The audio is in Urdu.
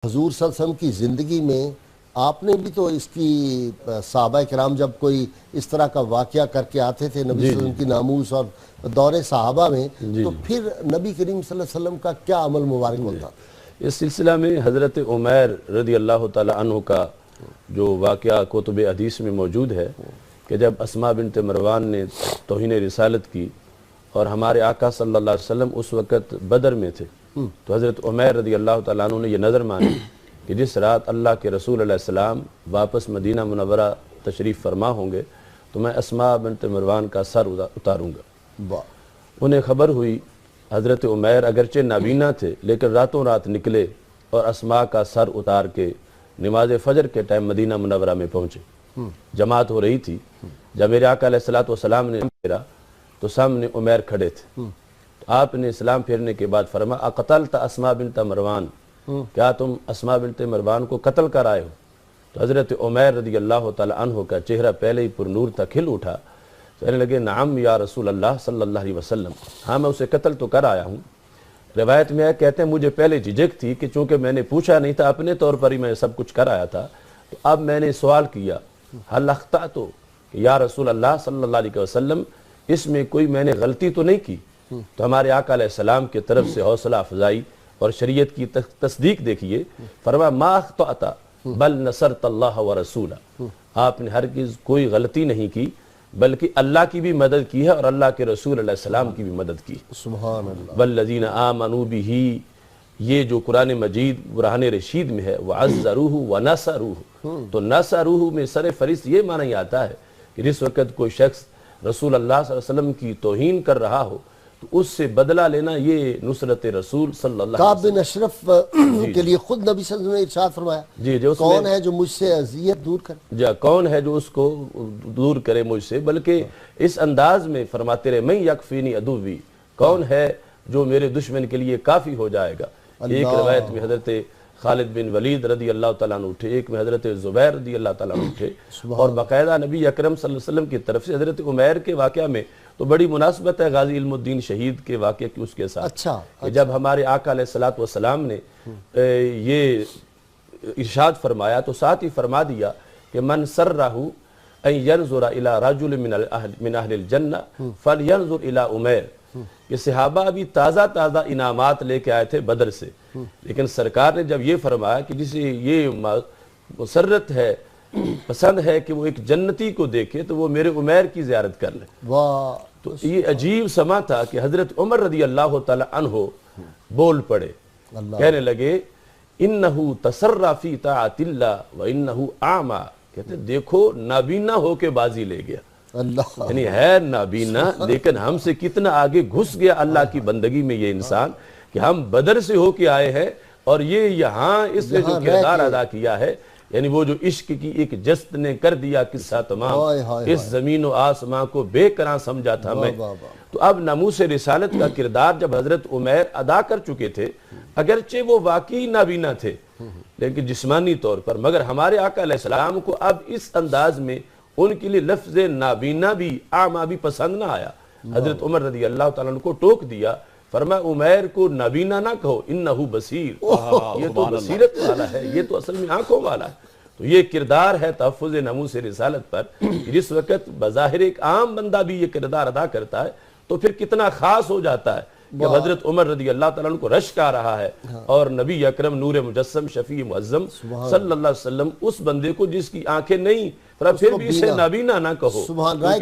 حضور صلی اللہ علیہ وسلم کی زندگی میں آپ نے بھی تو اس کی صحابہ کرام جب کوئی اس طرح کا واقعہ کر کے آتے تھے نبی صلی اللہ علیہ وسلم کی ناموس اور دور صحابہ میں تو پھر نبی کریم صلی اللہ علیہ وسلم کا کیا عمل مبارک ہوتا؟ اس سلسلہ میں حضرت عمیر رضی اللہ تعالی عنہ کا جو واقعہ کتب حدیث میں موجود ہے کہ جب اسماء بنت مروان نے توہین رسالت کی اور ہمارے آقا صلی اللہ علیہ وسلم اس وقت بدر میں تھے تو حضرت عمیر رضی اللہ تعالیٰ عنہ نے یہ نظر مانی کہ جس رات اللہ کے رسول علیہ السلام واپس مدینہ منورہ تشریف فرما ہوں گے تو میں اسماء بنت مروان کا سر اتاروں گا۔ انہیں خبر ہوئی، حضرت عمیر اگرچہ نابینا تھے لیکن راتوں رات نکلے اور اسماء کا سر اتار کے نماز فجر کے ٹائم مدینہ منورہ میں پہنچے۔ جماعت ہو رہی تھی، جب میرے آقا علیہ السلام نے پھیرا تو سامنے عمیر کھڑے تھے۔ آپ نے اسلام پھیرنے کے بعد فرمایا اقتلت اسماء بنت مروان، کیا تم اسماء بنت مروان کو قتل کر آئے ہو؟ تو حضرت عمیر رضی اللہ تعالی عنہ کا چہرہ پہلے ہی پر نور تھا کھل اٹھا، کہنے لگے نعم یا رسول اللہ صلی اللہ علیہ وسلم، ہاں میں اسے قتل تو کر آیا ہوں۔ روایت میں کہتے ہیں مجھے پہلے جھجک تھی کہ چونکہ میں نے پوچھا نہیں تھا، اپنے طور پر ہی میں سب کچھ کر آیا تھا، تو اب میں نے سوال کیا حل اخطأت کہ یا رسول اللہ صلی اللہ علیہ وسلم اس میں کوئی میں نے غلطی تو نہیں کی؟ تو ہمارے آقا علیہ السلام کی طرف سے حوصلہ افزائی اور شریعت کی تصدیق دیکھیے، فرمایا ما اخطأت بل نصرت اللہ ورسولہ، آپ نے ہرگز کوئی غلطی نہیں کی بلکہ اللہ کی بھی مدد کی ہے اور اللہ کے رسول علیہ السلام کی بھی مدد کی۔ سبحان اللہ۔ والذین آمنوا بہ، یہ جو قرآن مجید برہان رشید میں ہے وعزروہ ونصروہ، تو نصروہ میں سر فہرست یہ معنی آتا ہے کہ جس وقت کوئی شخص رسول اللہ صلی اللہ علیہ وسلم کی توہین کر رہا ہو تو اس سے بدلہ لینا یہ نصرت رسول صلی اللہ علیہ کعب بن اشرف کے لیے خود نبی صلی اللہ علیہ وسلم نے ارشاد فرمایا کون ہے جو مجھ سے اذیت دور کرے؟ کون ہے جو اس کو دور کرے مجھ سے، بلکہ اس انداز میں فرماتے رہے من یکفینی عدوی، کون ہے جو میرے دشمن کے لیے کافی ہو جائے گا۔ ایک روایت میں حضرت خالد بن ولید رضی اللہ تعالیٰ عنہ اٹھے، ایک میں حضرت زبیر رضی اللہ تعالیٰ عنہ اٹھے، اور باقاعدہ نبی اکرم صلی اللہ علیہ وسلم کی طرف سے حضرت عمیر کے واقعہ میں تو بڑی مناسبت ہے غازی علم الدین شہید کے واقعے کی اس کے ساتھ کہ جب ہمارے آقا علیہ السلام نے یہ ارشاد فرمایا تو ساتھ ہی فرما دیا کہ من سرہ ان ینظر الی رجل من اہل الجنہ فلینظر الی عمیر، کہ صحابہ ابھی تازہ انعامات لے کے آئے تھے بدر سے، لیکن سرکار نے جب یہ فرمایا کہ جسے یہ مسرت ہے، پسند ہے کہ وہ ایک جنتی کو دیکھے تو وہ میرے عمیر کی زیارت کر لے۔ تو یہ عجیب سما تھا کہ حضرت عمر رضی اللہ تعالی عنہ بول پڑے، کہنے لگے انہو تسرع فی طاعت اللہ وانہو اعمی، کہتے دیکھو نابینا ہو کے بازی لے گیا، یعنی ہے نابینا لیکن ہم سے کتنا آگے گھس گیا اللہ کی بندگی میں یہ انسان کہ ہم بدر سے ہو کے آئے ہیں اور یہ یہاں اس نے جو کردار ادا کیا ہے، یعنی وہ جو عشق کی ایک جست نے کر دیا قصہ تمام، اس زمین و آسمان کو بے قرار سمجھا تھا میں۔ تو اب ناموس رسالت کا کردار جب حضرت عمیر ادا کر چکے تھے، اگرچہ وہ واقعی نابینا تھے لیکن جسمانی طور پر، مگر ہمارے آقا علیہ السلام کو اب اس انداز میں ان کے لیے لفظ نابینا بھی اعمیٰ بھی پسند نہ آیا۔ حضرت عمر رضی اللہ تعالیٰ عنہ کو ٹوک دیا، فرمایا عمیر کو نابینا نہ کہو انہو بصیر، یہ تو بصیرت والا ہے، یہ تو اصل میں آنکھوں والا ہے۔ تو یہ کردار ہے تحفظ ناموس رسالت پر، جس وقت بظاہر ایک عام بندہ بھی یہ کردار ادا کرتا ہے تو پھر کتنا خاص ہو جاتا ہے کہ حضرت عمر رضی اللہ تعالیٰ عنہ کو رشک آ رہا ہے اور نبی اکرم نور مجسم شفیع معظم صلی اللہ علیہ وسلم اس بندے کو جس کی آنکھیں نہیں پھر بھی اسے نابینا نہ کہو۔